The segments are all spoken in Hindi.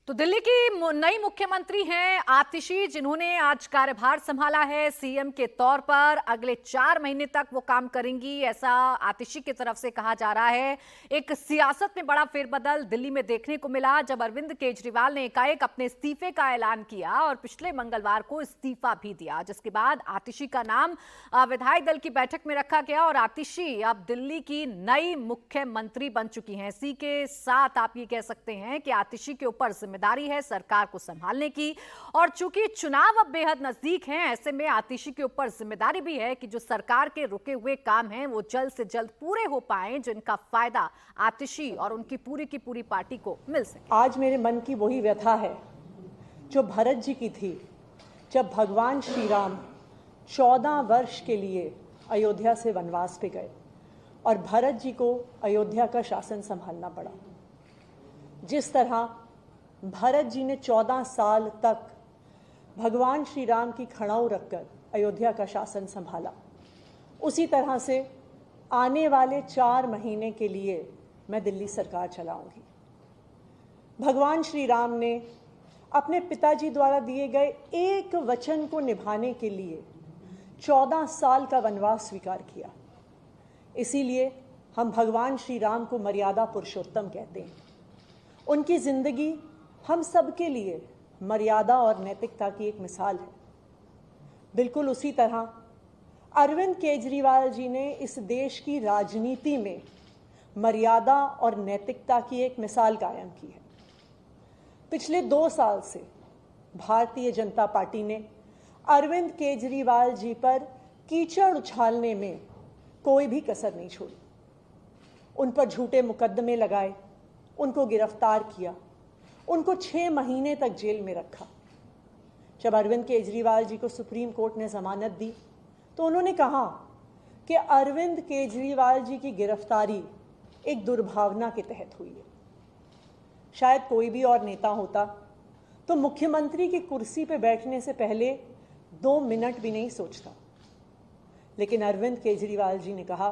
तो दिल्ली की नई मुख्यमंत्री हैं आतिशी, जिन्होंने आज कार्यभार संभाला है सीएम के तौर पर। अगले 4 महीने तक वो काम करेंगी, ऐसा आतिशी की तरफ से कहा जा रहा है। एक सियासत में बड़ा फेरबदल दिल्ली में देखने को मिला जब अरविंद केजरीवाल ने एकाएक अपने इस्तीफे का ऐलान किया और पिछले मंगलवार को इस्तीफा भी दिया, जिसके बाद आतिशी का नाम विधायक दल की बैठक में रखा गया और आतिशी अब दिल्ली की नई मुख्यमंत्री बन चुकी हैं। इसी के साथ आप ये कह सकते हैं कि आतिशी के ऊपर जिम्मेदारी है सरकार को संभालने की, और चूंकि चुनाव अब बेहद नजदीक हैं, ऐसे में आतिशी के ऊपर जिम्मेदारी भी है कि जो सरकार के रुके हुए काम हैं वो जल्द से जल्द पूरे हो पाएं, जिनका फायदा आतिशी और उनकी की पूरी पार्टी को मिल सके। आज मेरे मन की वही व्यथा है जो भरत जी की थी, जब भगवान श्री राम 14 वर्ष के लिए अयोध्या से वनवास पे गए और भरत जी को अयोध्या का शासन संभालना पड़ा। जिस तरह भरत जी ने 14 साल तक भगवान श्री राम की खड़ाऊ रखकर अयोध्या का शासन संभाला, उसी तरह से आने वाले 4 महीने के लिए मैं दिल्ली सरकार चलाऊंगी। भगवान श्री राम ने अपने पिताजी द्वारा दिए गए एक वचन को निभाने के लिए 14 साल का वनवास स्वीकार किया। इसीलिए हम भगवान श्री राम को मर्यादा पुरुषोत्तम कहते हैं। उनकी जिंदगी हम सबके लिए मर्यादा और नैतिकता की एक मिसाल है। बिल्कुल उसी तरह अरविंद केजरीवाल जी ने इस देश की राजनीति में मर्यादा और नैतिकता की एक मिसाल कायम की है। पिछले 2 साल से भारतीय जनता पार्टी ने अरविंद केजरीवाल जी पर कीचड़ उछालने में कोई भी कसर नहीं छोड़ी। उन पर झूठे मुकदमे लगाए, उनको गिरफ्तार किया, उनको 6 महीने तक जेल में रखा। जब अरविंद केजरीवाल जी को सुप्रीम कोर्ट ने जमानत दी तो उन्होंने कहा कि अरविंद केजरीवाल जी की गिरफ्तारी एक दुर्भावना के तहत हुई है। शायद कोई भी और नेता होता तो मुख्यमंत्री की कुर्सी पर बैठने से पहले 2 मिनट भी नहीं सोचता, लेकिन अरविंद केजरीवाल जी ने कहा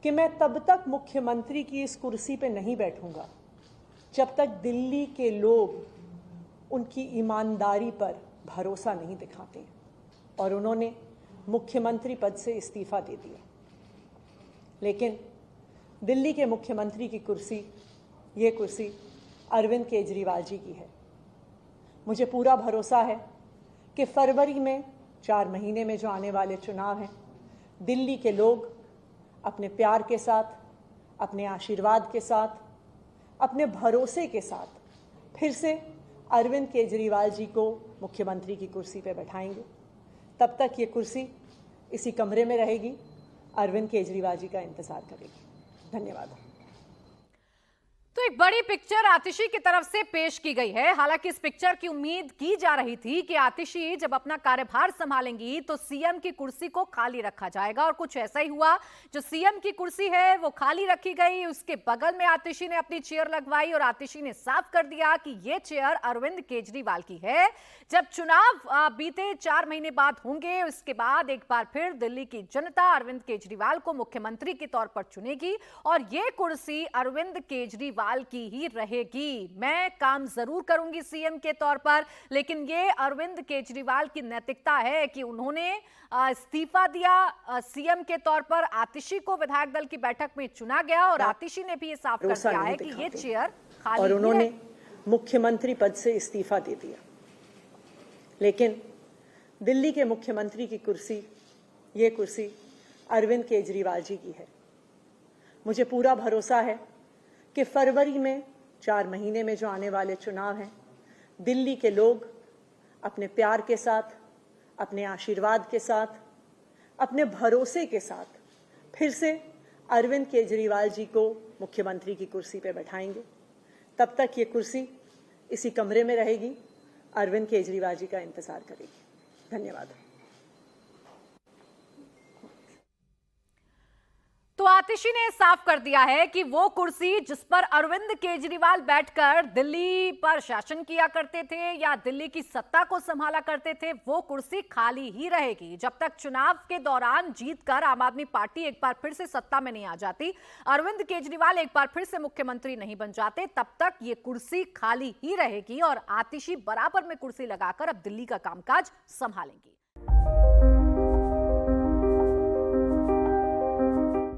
कि मैं तब तक मुख्यमंत्री की इस कुर्सी पर नहीं बैठूंगा जब तक दिल्ली के लोग उनकी ईमानदारी पर भरोसा नहीं दिखाते। और उन्होंने मुख्यमंत्री पद से इस्तीफा दे दिया। लेकिन दिल्ली के मुख्यमंत्री की कुर्सी, ये कुर्सी अरविंद केजरीवाल जी की है। मुझे पूरा भरोसा है कि फरवरी में 4 महीने में जो आने वाले चुनाव हैं, दिल्ली के लोग अपने प्यार के साथ, अपने आशीर्वाद के साथ, अपने भरोसे के साथ फिर से अरविंद केजरीवाल जी को मुख्यमंत्री की कुर्सी पर बैठाएंगे। तब तक ये कुर्सी इसी कमरे में रहेगी, अरविंद केजरीवाल जी का इंतजार करेगी। धन्यवाद। तो एक बड़ी पिक्चर आतिशी की तरफ से पेश की गई है। हालांकि इस पिक्चर की उम्मीद की जा रही थी कि आतिशी जब अपना कार्यभार संभालेंगी तो सीएम की कुर्सी को खाली रखा जाएगा, और कुछ ऐसा ही हुआ। जो सीएम की कुर्सी है वो खाली रखी गई, उसके बगल में आतिशी ने अपनी चेयर लगवाई और आतिशी ने साफ कर दिया कि ये चेयर अरविंद केजरीवाल की है। जब चुनाव बीते 4 महीने बाद होंगे, उसके बाद एक बार फिर दिल्ली की जनता अरविंद केजरीवाल को मुख्यमंत्री के तौर पर चुनेगी और ये कुर्सी अरविंद केजरीवाल की ही रहेगी। मैं काम जरूर करूंगी सीएम के तौर पर, लेकिन ये अरविंद केजरीवाल की नैतिकता है कि उन्होंने इस्तीफा दिया सीएम के तौर पर। आतिशी को विधायक दल की बैठक में चुना गया और आतिशी ने भी ये साफ कर दिया है कि ये चेयर खाली और उन्होंने मुख्यमंत्री पद से इस्तीफा दे दिया। लेकिन दिल्ली के मुख्यमंत्री की कुर्सी, ये कुर्सी अरविंद केजरीवाल जी की है। मुझे पूरा भरोसा है कि फरवरी में 4 महीने में जो आने वाले चुनाव हैं, दिल्ली के लोग अपने प्यार के साथ, अपने आशीर्वाद के साथ, अपने भरोसे के साथ फिर से अरविंद केजरीवाल जी को मुख्यमंत्री की कुर्सी पर बैठाएंगे। तब तक ये कुर्सी इसी कमरे में रहेगी, अरविंद केजरीवाल जी का इंतजार करेगी। धन्यवाद। तो तो आतिशी ने साफ कर दिया है कि वो कुर्सी जिस पर अरविंद केजरीवाल बैठकर दिल्ली पर शासन किया करते थे या दिल्ली की सत्ता को संभाला करते थे, वो कुर्सी खाली ही रहेगी जब तक चुनाव के दौरान जीतकर आम आदमी पार्टी एक बार फिर से सत्ता में नहीं आ जाती, अरविंद केजरीवाल एक बार फिर से मुख्यमंत्री नहीं बन जाते, तब तक ये कुर्सी खाली ही रहेगी और आतिशी बराबर में कुर्सी लगाकर अब दिल्ली का कामकाज संभालेंगी।